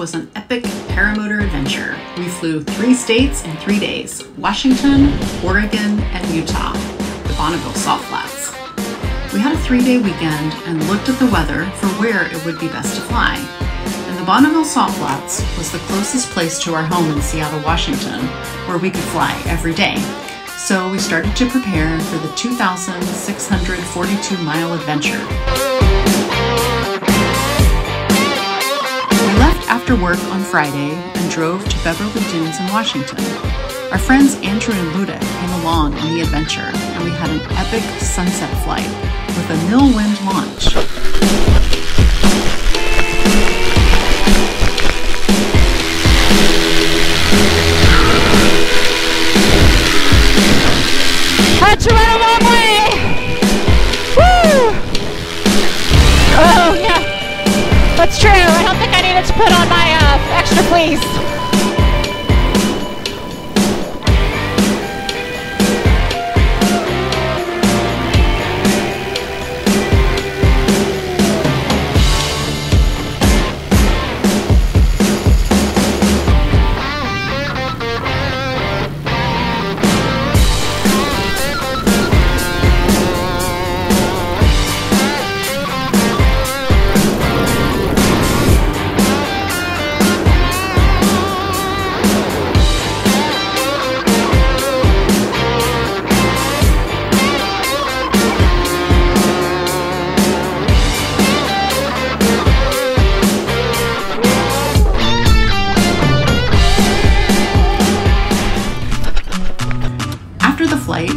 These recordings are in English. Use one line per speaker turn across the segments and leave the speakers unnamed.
was an epic paramotor adventure. We flew 3 states in 3 days: Washington, Oregon, and Utah, the Bonneville Salt Flats. We had a 3-day weekend and looked at the weather for where it would be best to fly. And the Bonneville Salt Flats was the closest place to our home in Seattle, Washington, where we could fly every day. So we started to prepare for the 2,642-mile adventure. We left after work on Friday and drove to Beverly Dunes in Washington. Our friends Andrew and Luda came along on the adventure, and we had an epic sunset flight with a nil-wind launch.
Had to run a long way! Woo! Oh, yeah. That's true. I don't think I needed to put on my extra fleece.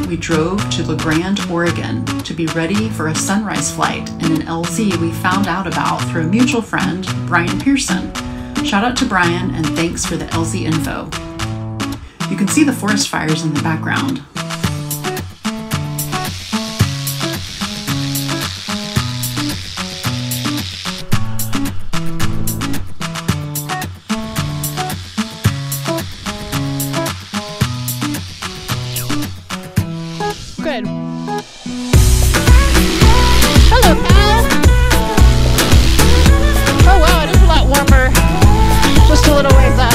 We drove to La Grande, Oregon to be ready for a sunrise flight in an LZ we found out about through a mutual friend, Brian Pearson. Shout out to Brian and thanks for the LZ info. You can see the forest fires in the background.
Good. Hello, pal. Oh wow, it is a lot warmer. Just a little ways up.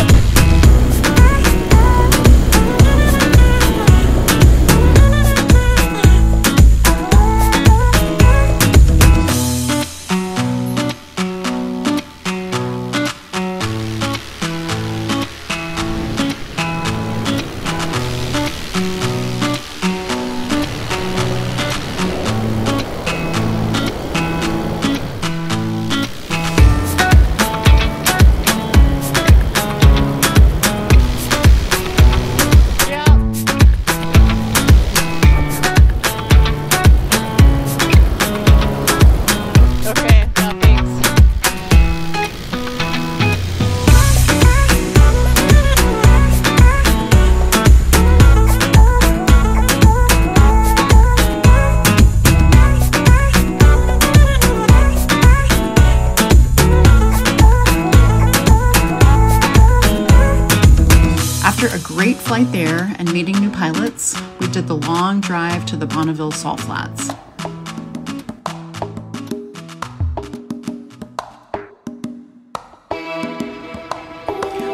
After a great flight there and meeting new pilots, we did the long drive to the Bonneville Salt Flats.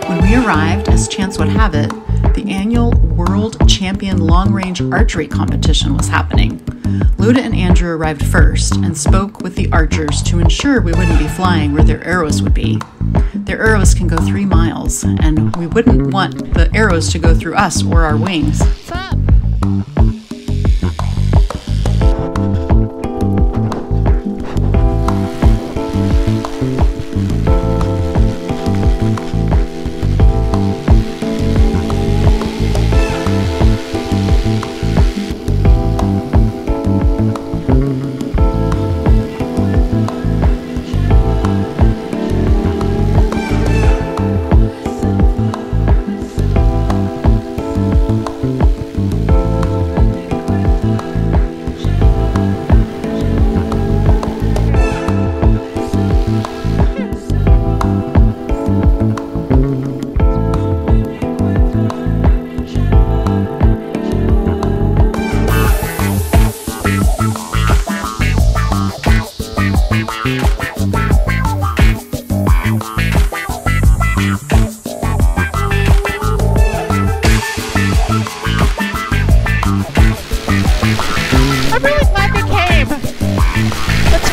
When we arrived, as chance would have it, the annual World Champion Long Range Archery competition was happening. Luda and Andrew arrived first and spoke with the archers to ensure we wouldn't be flying where their arrows would be. Their arrows can go 3 miles, and we wouldn't want the arrows to go through us or our wings.
What's up?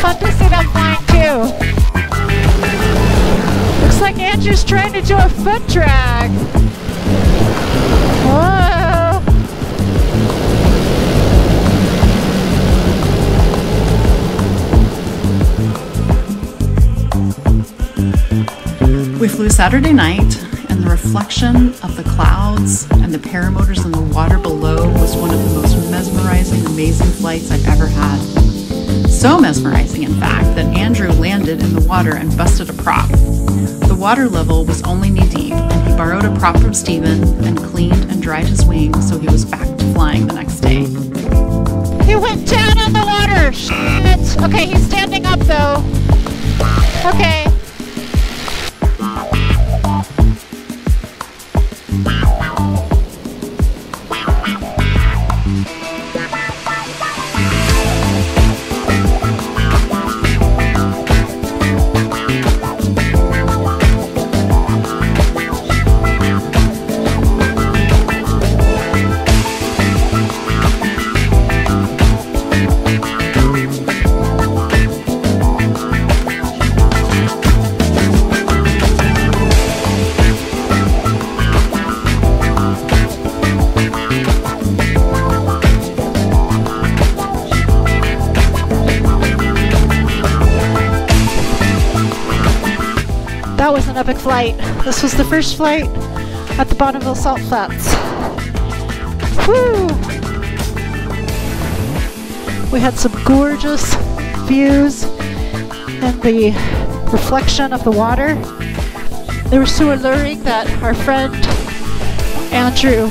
Fun to see them flying too. Looks like Andrew's trying to do a foot drag. Whoa.
We flew Saturday night, and the reflection of the clouds and the paramotors in the water below was one of the most mesmerizing, amazing flights I've ever had. So mesmerizing, in fact, that Andrew landed in the water and busted a prop. The water level was only knee-deep, and he borrowed a prop from Steven and cleaned and dried his wings so he was back to flying the next day.
He went down on the water! Shit! Okay, he's standing up though. Okay. That was an epic flight. This was the first flight at the Bonneville Salt Flats. Woo! We had some gorgeous views and the reflection of the water. They were so alluring that our friend Andrew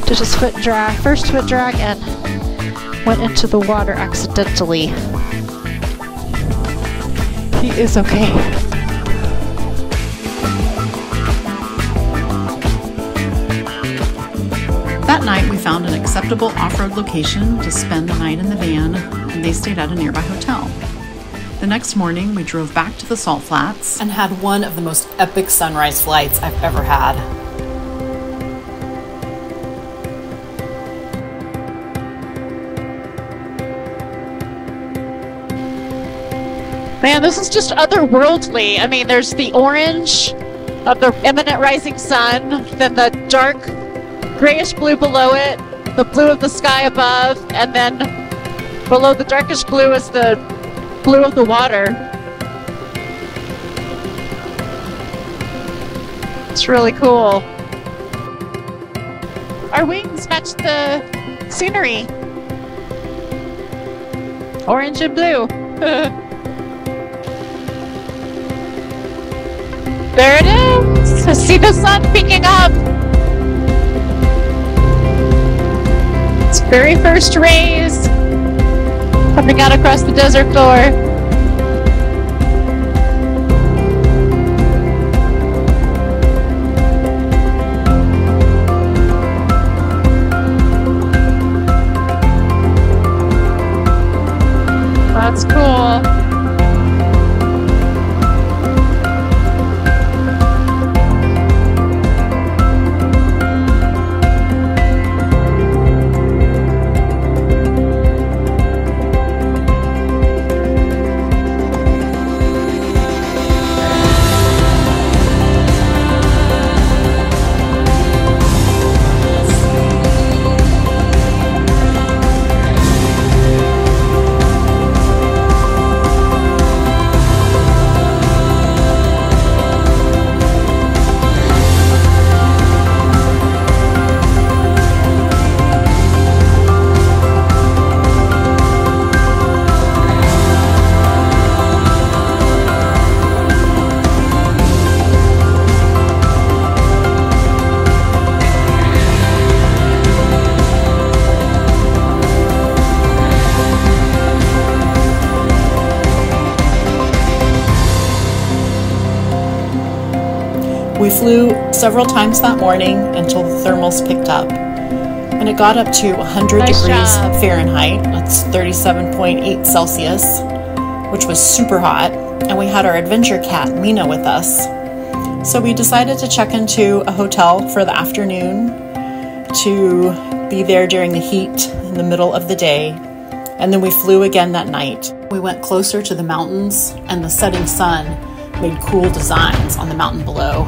did his first foot drag and went into the water accidentally. He is okay.
That night, we found an acceptable off-road location to spend the night in the van, and they stayed at a nearby hotel. The next morning, we drove back to the Salt Flats and had one of the most epic sunrise flights I've ever had.
Man, this is just otherworldly. I mean, there's the orange of the imminent rising sun, then the dark grayish blue below it, the blue of the sky above, and then below the darkish blue is the blue of the water. It's really cool. Our wings match the scenery. Orange and blue. There it is! I see the sun peeking up! Its very first rays coming out across the desert floor. That's cool.
We flew several times that morning until the thermals picked up, and it got up to 100
Nice
degrees
job.
Fahrenheit. That's 37.8 Celsius, which was super hot, and we had our adventure cat Mina with us. So we decided to check into a hotel for the afternoon to be there during the heat in the middle of the day. And then we flew again that night. We went closer to the mountains, and the setting sun made cool designs on the mountain below.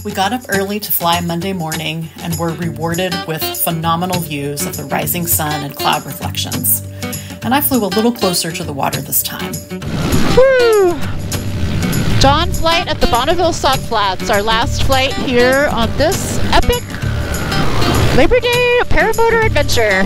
We got up early to fly Monday morning and were rewarded with phenomenal views of the rising sun and cloud reflections. And I flew a little closer to the water this time.
Woo! Dawn flight at the Bonneville Salt Flats, our last flight here on this epic Labor Day paramotor adventure.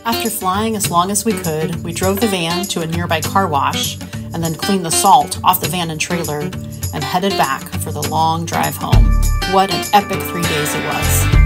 After flying as long as we could, we drove the van to a nearby car wash and then cleaned the salt off the van and trailer and headed back for the long drive home. What an epic 3 days it was.